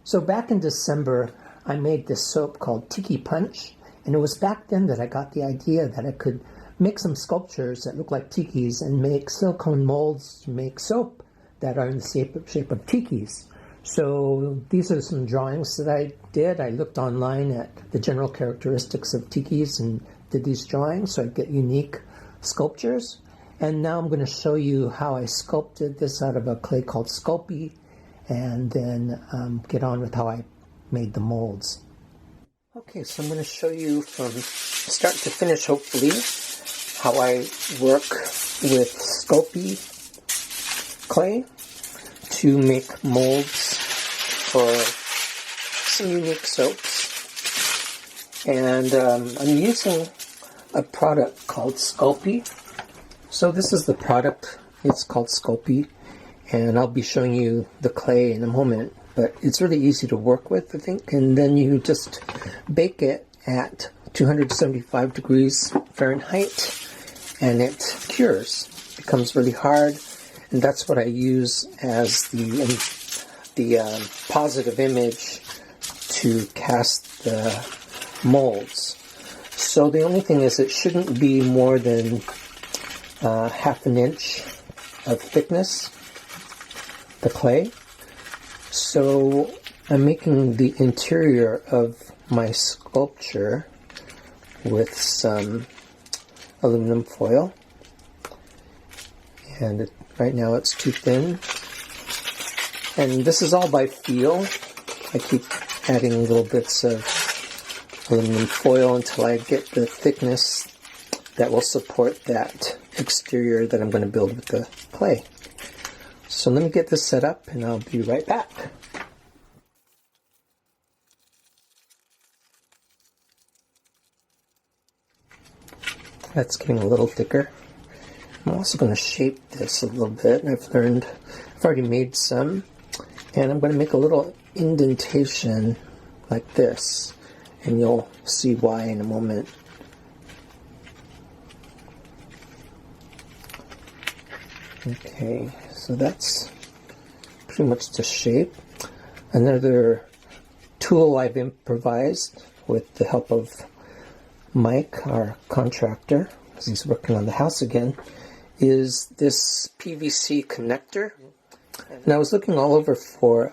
So back in December, I made this soap called Tiki Punch, and it was back then that I got the idea that I could make some sculptures that look like tikis and make silicone molds to make soap that are in the shape of tikis. So these are some drawings that I did. I looked online at the general characteristics of tikis and did these drawings so I get unique sculptures. And now I'm going to show you how I sculpted this out of a clay called Sculpting, and then get on with how I made the molds. Okay, so I'm going to show you from start to finish, hopefully, how I work with Sculpting clay to make molds for some unique soaps. And I'm using a product called Sculpting. So this is the product. It's called Sculpting, and I'll be showing you the clay in a moment. But it's really easy to work with, I think. And then you just bake it at 275 degrees Fahrenheit, and it cures. It becomes really hard, and that's what I use as the positive image to cast the molds. So the only thing is, it shouldn't be more than half an inch of thickness, the clay. So I'm making the interior of my sculpture with some aluminum foil, and right now it's too thin. And this is all by feel. I keep adding little bits of aluminum foil until I get the thickness that will support that exterior that I'm going to build with the clay. So let me get this set up and I'll be right back. That's getting a little thicker. I'm also going to shape this a little bit. I've already made some, and I'm going to make a little indentation like this, and you'll see why in a moment. Okay, so that's pretty much the shape. Another tool I've improvised with the help of Mike, our contractor, because he's working on the house again, is this PVC connector. And I was looking all over for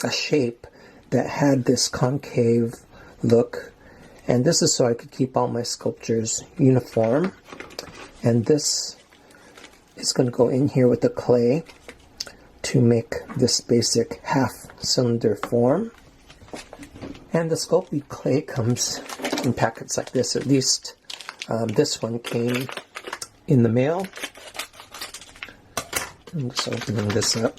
a shape that had this concave look, and this is so I could keep all my sculptures uniform. And this is going to go in here with the clay to make this basic half cylinder form. And the Sculpting clay comes in packets like this. At least this one came in the mail. I'm just opening this up.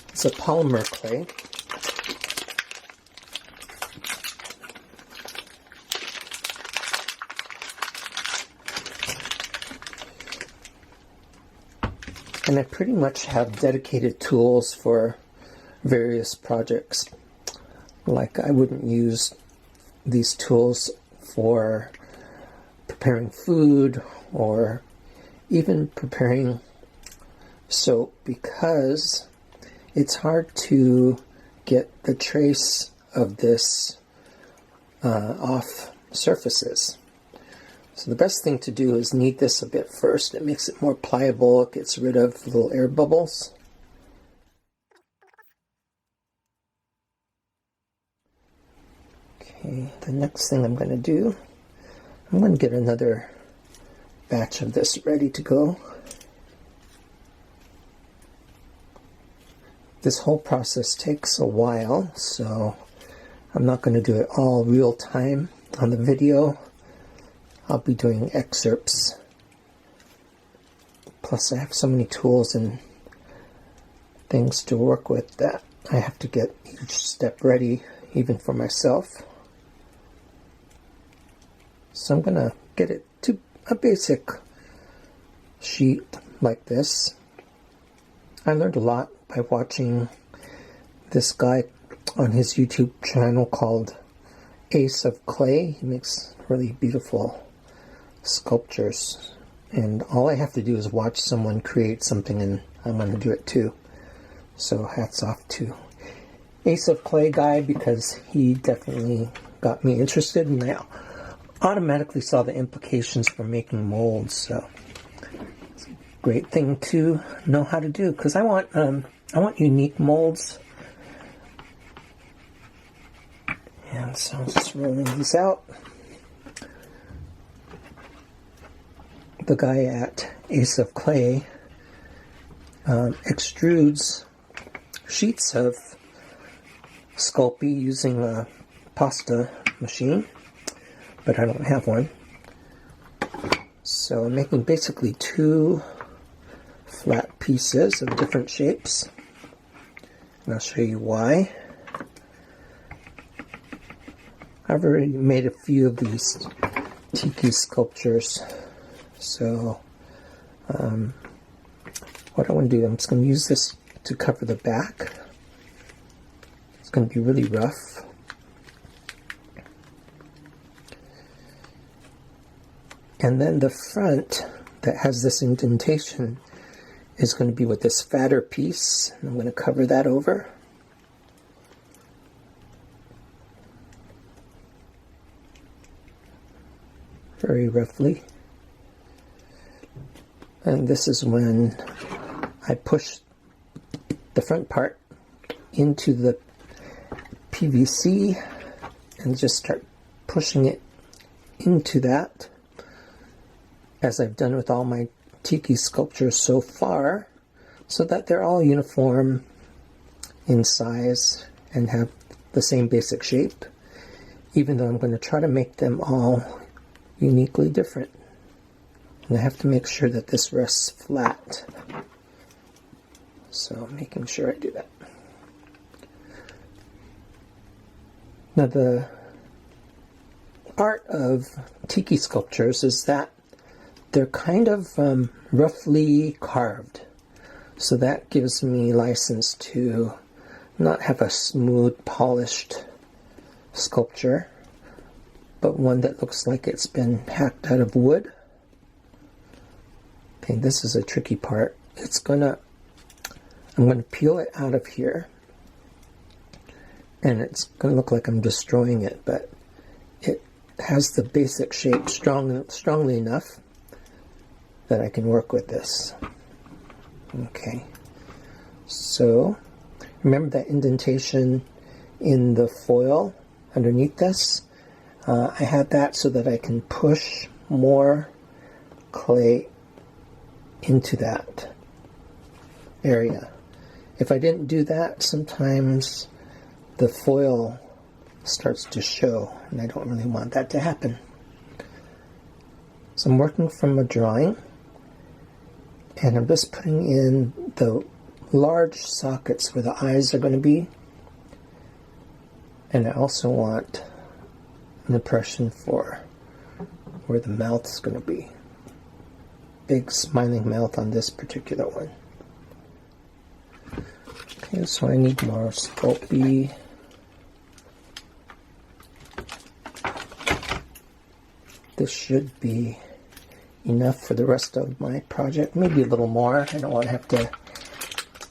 It's a polymer clay. And I pretty much have dedicated tools for various projects. Like, I wouldn't use these tools for preparing food or even preparing soap, because it's hard to get the trace of this off surfaces. So the best thing to do is knead this a bit first. It makes it more pliable. It gets rid of little air bubbles. Okay, the next thing I'm going to do, I'm going to get another batch of this ready to go. This whole process takes a while, so I'm not going to do it all real time on the video. I'll be doing excerpts. Plus I have so many tools and things to work with that I have to get each step ready, even for myself. So I'm going to get it to a basic sheet like this. I learned a lot by watching this guy on his YouTube channel called Ace of Clay. He makes really beautiful sculptures, and all I have to do is watch someone create something and I'm going to do it too. So hats off to Ace of Clay guy, because he definitely got me interested, and I automatically saw the implications for making molds. So it's a great thing to know how to do, because I want unique molds. And so I'm just rolling these out. The guy at Ace of Clay extrudes sheets of Sculpey using a pasta machine, but I don't have one. So I'm making basically 2 flat pieces of different shapes, and I'll show you why. I've already made a few of these tiki sculptures, so what I want to do, I'm just going to use this to cover the back. It's going to be really rough. And then the front that has this indentation is going to be with this fatter piece. I'm going to cover that over. Very roughly. And this is when I push the front part into the PVC and just start pushing it into that, as I've done with all my tiki sculptures so far, so that they're all uniform in size and have the same basic shape, even though I'm going to try to make them all uniquely different. And I have to make sure that this rests flat. So I'm making sure I do that. Now the art of tiki sculptures is that they're kind of roughly carved. So that gives me license to not have a smooth, polished sculpture, but one that looks like it's been hacked out of wood. Okay, this is a tricky part. I'm gonna peel it out of here, and it's gonna look like I'm destroying it, but it has the basic shape strongly enough that I can work with this. Okay, so remember that indentation in the foil underneath this? I have that so that I can push more clay into that area. If I didn't do that, sometimes the foil starts to show, and I don't really want that to happen. So I'm working from a drawing, and I'm just putting in the large sockets where the eyes are going to be, and I also want an impression for where the mouth is going to be. Big smiling mouth on this particular one. Okay, so I need more Sculpey. This should be enough for the rest of my project, maybe a little more. I don't want to have to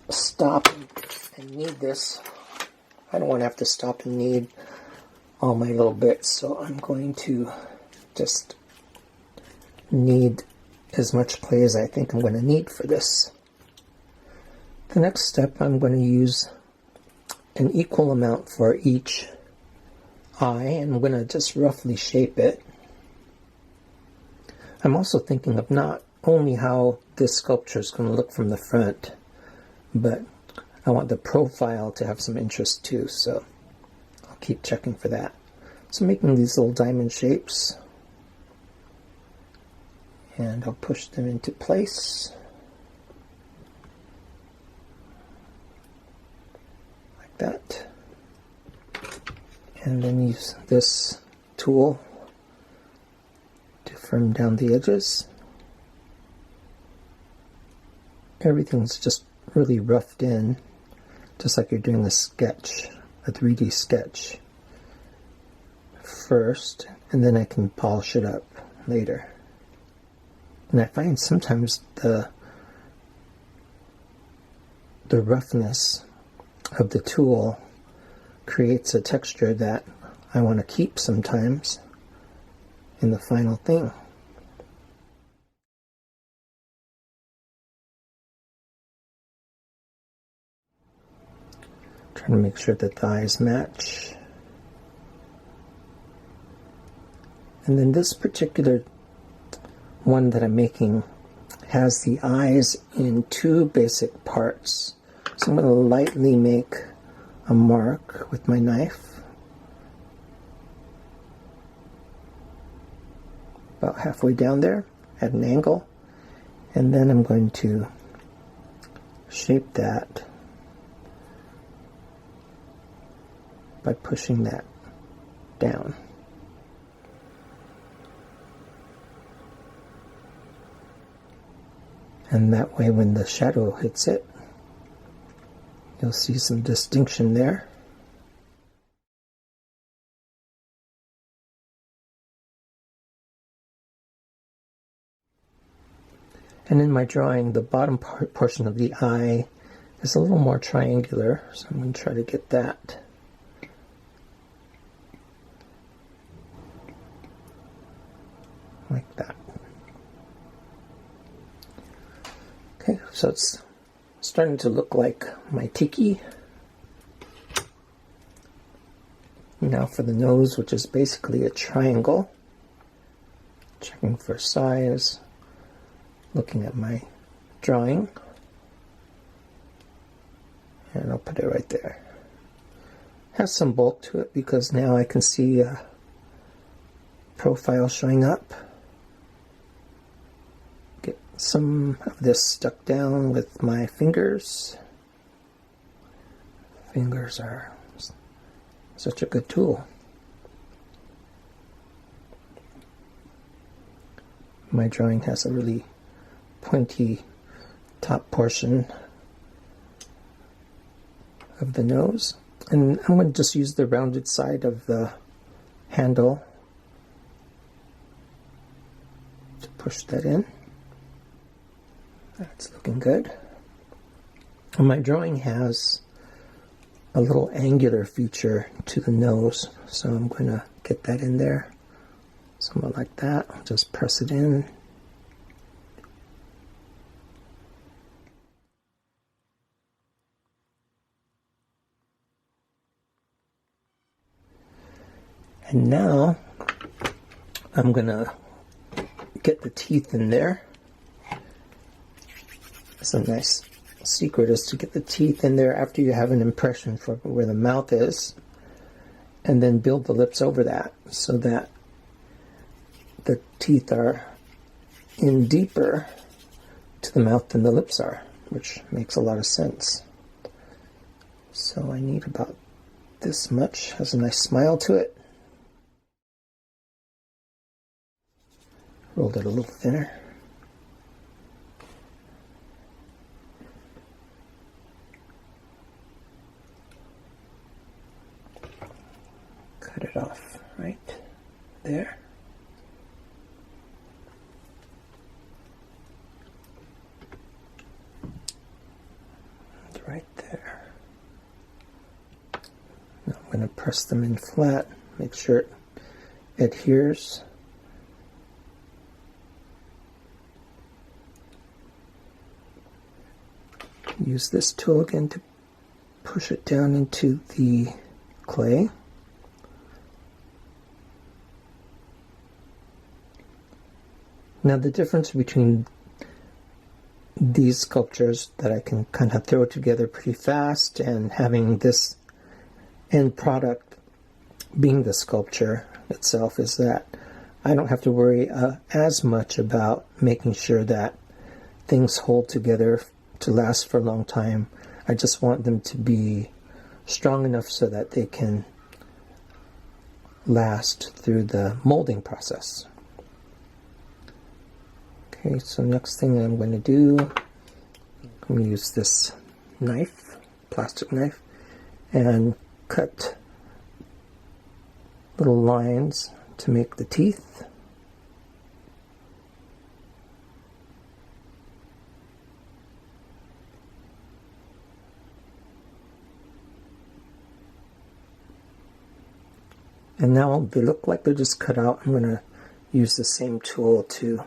stop and knead this. I don't want to have to stop and knead all my little bits, so I'm going to just knead as much clay as I think I'm going to need for this. The next step, I'm going to use an equal amount for each eye, and I'm going to just roughly shape it. I'm also thinking of not only how this sculpture is going to look from the front, but I want the profile to have some interest too, so I'll keep checking for that. So making these little diamond shapes, and I'll push them into place. Like that. And then use this tool to firm down the edges. Everything's just really roughed in, just like you're doing a sketch, a 3D sketch first, and then I can polish it up later. And I find sometimes the the roughness of the tool creates a texture that I want to keep sometimes in the final thing. Trying to make sure that the eyes match. And then this particular one that I'm making has the eyes in two basic parts. So I'm going to lightly make a mark with my knife about halfway down there at an angle, and then I'm going to shape that by pushing that down. And that way when the shadow hits it, you'll see some distinction there. And in my drawing, the bottom portion of the eye is a little more triangular, so I'm going to try to get that. Like that. Okay, so it's starting to look like my tiki. Now for the nose, which is basically a triangle. Checking for size, looking at my drawing, and I'll put it right there. Has some bulk to it because now I can see a profile showing up. Get some of this stuck down with my fingers. Fingers are such a good tool. My drawing has a really pointy top portion of the nose, and I'm going to just use the rounded side of the handle to push that in. That's looking good. And my drawing has a little angular feature to the nose, so I'm going to get that in there. Somewhat like that. Just press it in. And now I'm going to get the teeth in there. It's a nice secret is to get the teeth in there after you have an impression for where the mouth is, and then build the lips over that so that the teeth are in deeper to the mouth than the lips are, which makes a lot of sense. So I need about this much. Has a nice smile to it. Rolled it a little thinner. Cut it off right there. And right there. Now I'm going to press them in flat, make sure it adheres. Use this tool again to push it down into the clay. Now the difference between these sculptures that I can kind of throw together pretty fast and having this end product being the sculpture itself is that I don't have to worry as much about making sure that things hold together to last for a long time. I just want them to be strong enough so that they can last through the molding process. Okay, so next thing I'm going to do, I'm going to use this knife, plastic knife, and cut little lines to make the teeth. And now they look like they're just cut out. I'm going to use the same tool to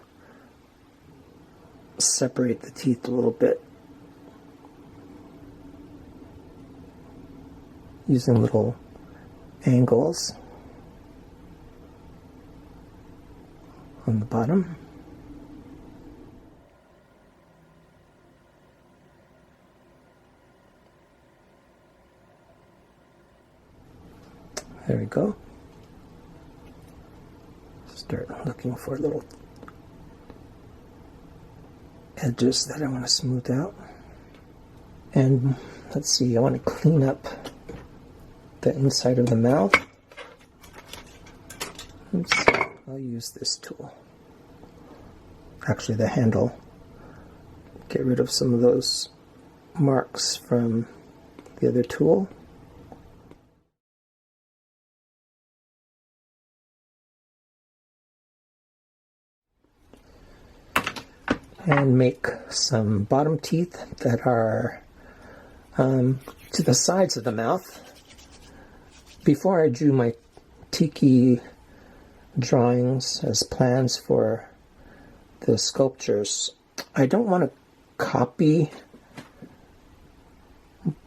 separate the teeth a little bit, using little angles on the bottom. There we go. Start looking for little edges that I want to smooth out. And let's see, I want to clean up the inside of the mouth. Oops, I'll use this tool. Actually, the handle. Get rid of some of those marks from the other tool. And make some bottom teeth that are to the sides of the mouth. Before I drew my tiki drawings as plans for the sculptures, I don't want to copy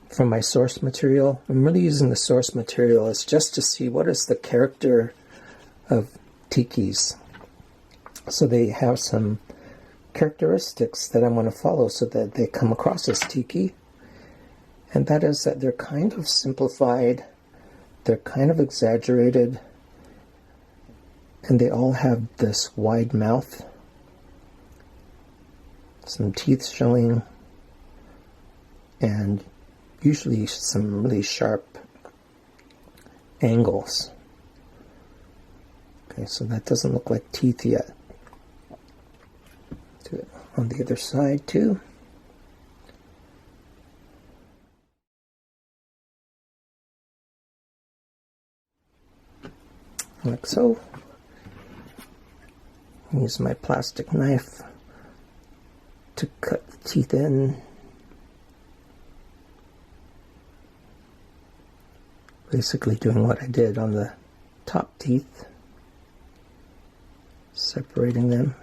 from my source material. I'm really using the source material as just to see what is the character of tikis. So they have some characteristics that I want to follow so that they come across as tiki, and that is that they're kind of simplified, they're kind of exaggerated, and they all have this wide mouth, some teeth showing, and usually some really sharp angles. Okay, so that doesn't look like teeth yet. Do it on the other side too. Like so. Use my plastic knife to cut the teeth in. Basically doing what I did on the top teeth, separating them.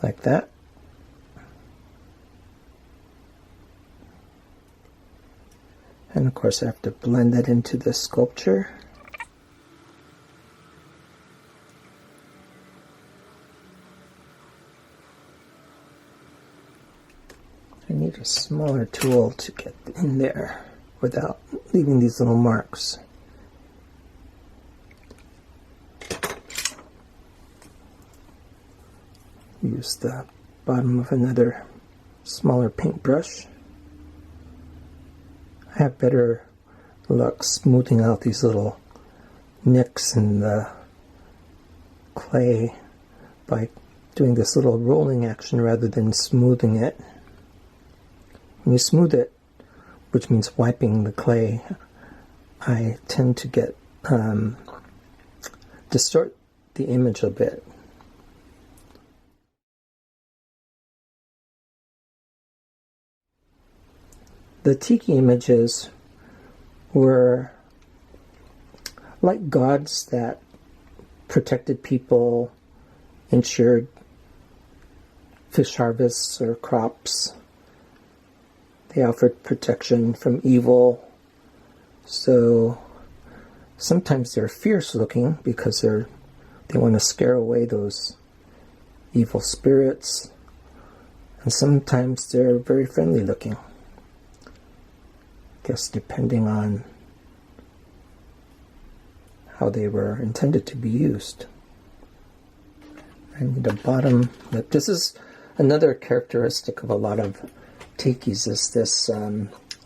Like that. And of course I have to blend that into the sculpture. I need a smaller tool to get in there without leaving these little marks. Use the bottom of another smaller paintbrush. I have better luck smoothing out these little nicks in the clay by doing this little rolling action rather than smoothing it. When you smooth it, which means wiping the clay, I tend to get distort the image a bit. The tiki images were like gods that protected people, ensured fish harvests or crops. They offered protection from evil. So sometimes they're fierce looking because they want to scare away those evil spirits. And sometimes they're very friendly looking. I guess depending on how they were intended to be used. I need a bottom lip. This is another characteristic of a lot of tikis, is this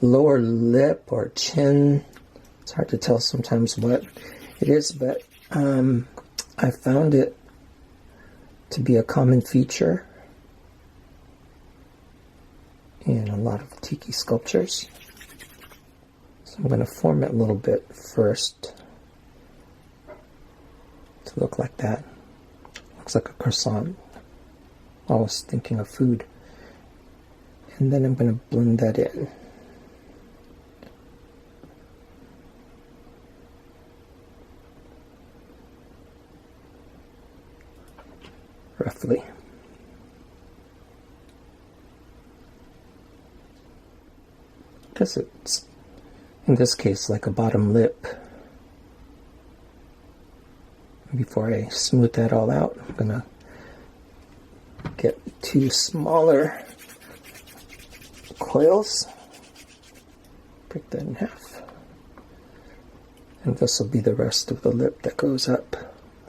lower lip or chin. It's hard to tell sometimes what it is, but I found it to be a common feature in a lot of tiki sculptures. So I'm going to form it a little bit first to look like that. Looks like a croissant. Always thinking of food. And then I'm going to blend that in. Roughly. Because it's, in this case, like a bottom lip. Before I smooth that all out, I'm going to get 2 smaller coils, break that in half, and this will be the rest of the lip that goes up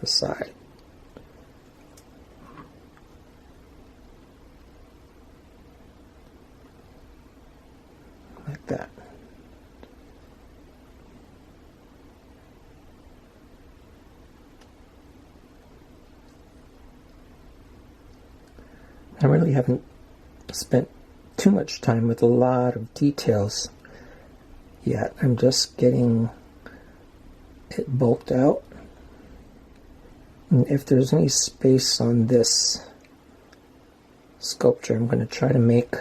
the side. Like that. I really haven't spent too much time with a lot of details yet. I'm just getting it bulked out. And if there's any space on this sculpture, I'm going to try to make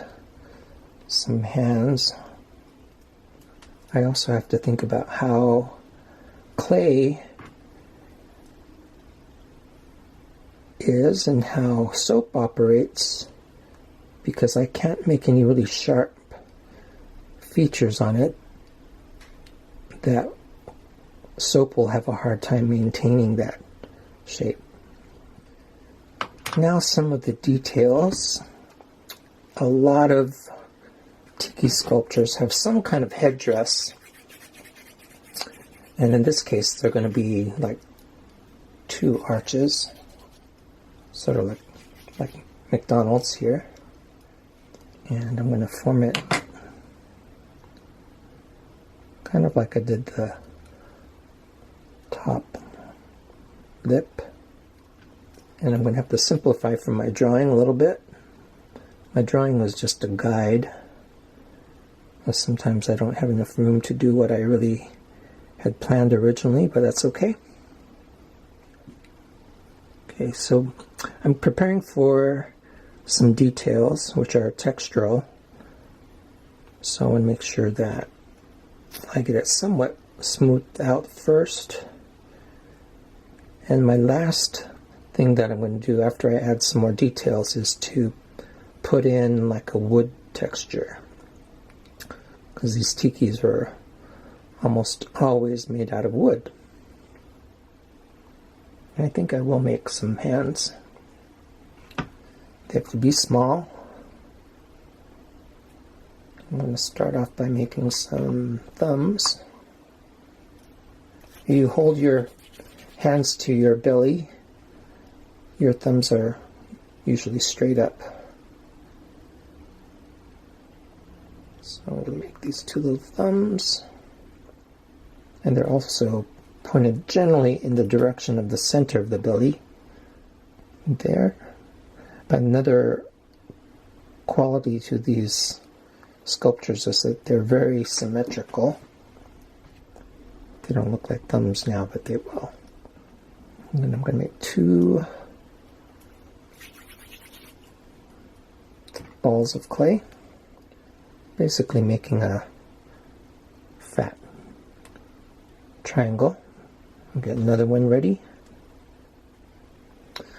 some hands. I also have to think about how clay is and how soap operates, because I can't make any really sharp features on it. That soap will have a hard time maintaining that shape. Now some of the details. A lot of tiki sculptures have some kind of headdress, and in this case they're going to be like 2 arches, sort of like McDonald's here. And I'm going to form it kind of like I did the top lip. And I'm going to have to simplify from my drawing a little bit. My drawing was just a guide, as sometimes I don't have enough room to do what I really had planned originally, but that's okay. Okay, so I'm preparing for some details, which are textural. So I want to make sure that I get it somewhat smoothed out first. And my last thing that I'm going to do after I add some more details is to put in like a wood texture, because these tikis are almost always made out of wood. And I think I will make some hands. They have to be small. I'm going to start off by making some thumbs. You hold your hands to your belly. Your thumbs are usually straight up. So I'm going to make these 2 little thumbs. And they're also pointed generally in the direction of the center of the belly. There. But another quality to these sculptures is that they're very symmetrical. They don't look like thumbs now, but they will. And then I'm going to make 2 balls of clay, basically making a fat triangle. I'll get another one ready.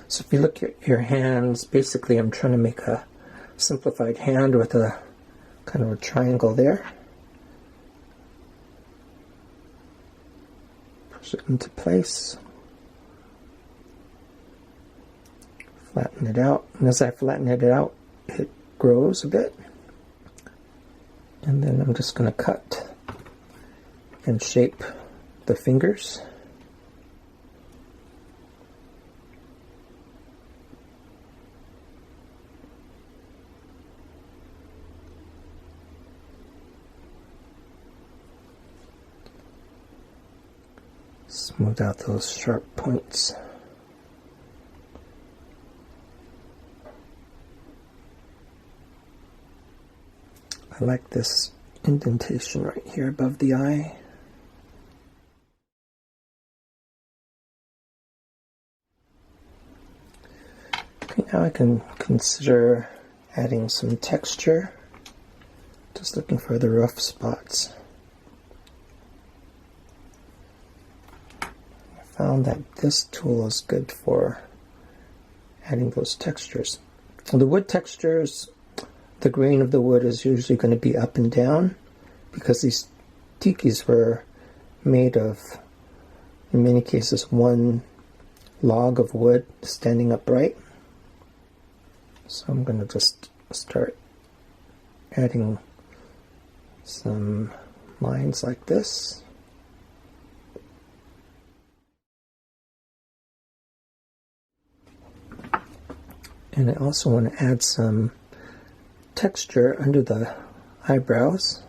So if you look at your hands, basically I'm trying to make a simplified hand with a kind of a triangle there. Push it into place. Flatten it out. And as I flatten it out, it grows a bit. And then I'm just going to cut and shape the fingers. Smooth out those sharp points. I like this indentation right here above the eye. Okay, now I can consider adding some texture. Just looking for the rough spots. I found that this tool is good for adding those textures. The wood textures, the grain of the wood is usually going to be up and down because these tikis were made of, in many cases, one log of wood standing upright. So I'm going to just start adding some lines like this. And I also want to add some texture under the eyebrows.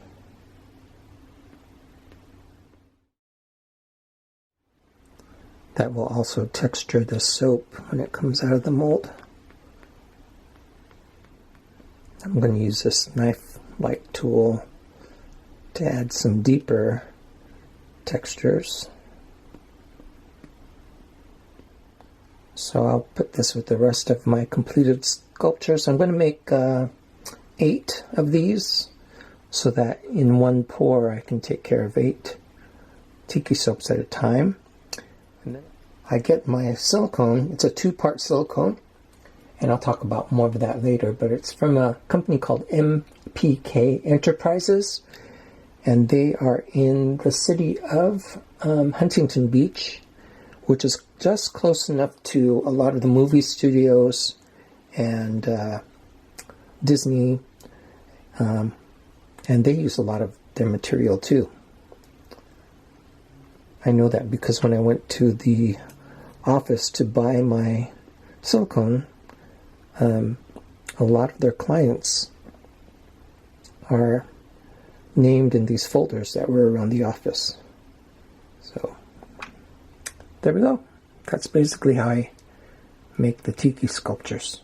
That will also texture the soap when it comes out of the mold. I'm going to use this knife-like tool to add some deeper textures. So I'll put this with the rest of my completed sculptures. I'm going to make 8 of these so that in one pour I can take care of 8 tiki soaps at a time. And then I get my silicone. It's a 2-part silicone, and I'll talk about more of that later, but it's from a company called MPK Enterprises, and they are in the city of Huntington Beach, which is just close enough to a lot of the movie studios and Disney, and they use a lot of their material too. I know that because when I went to the office to buy my silicone, a lot of their clients are named in these folders that were around the office. So there we go. That's basically how I make the tiki sculptures.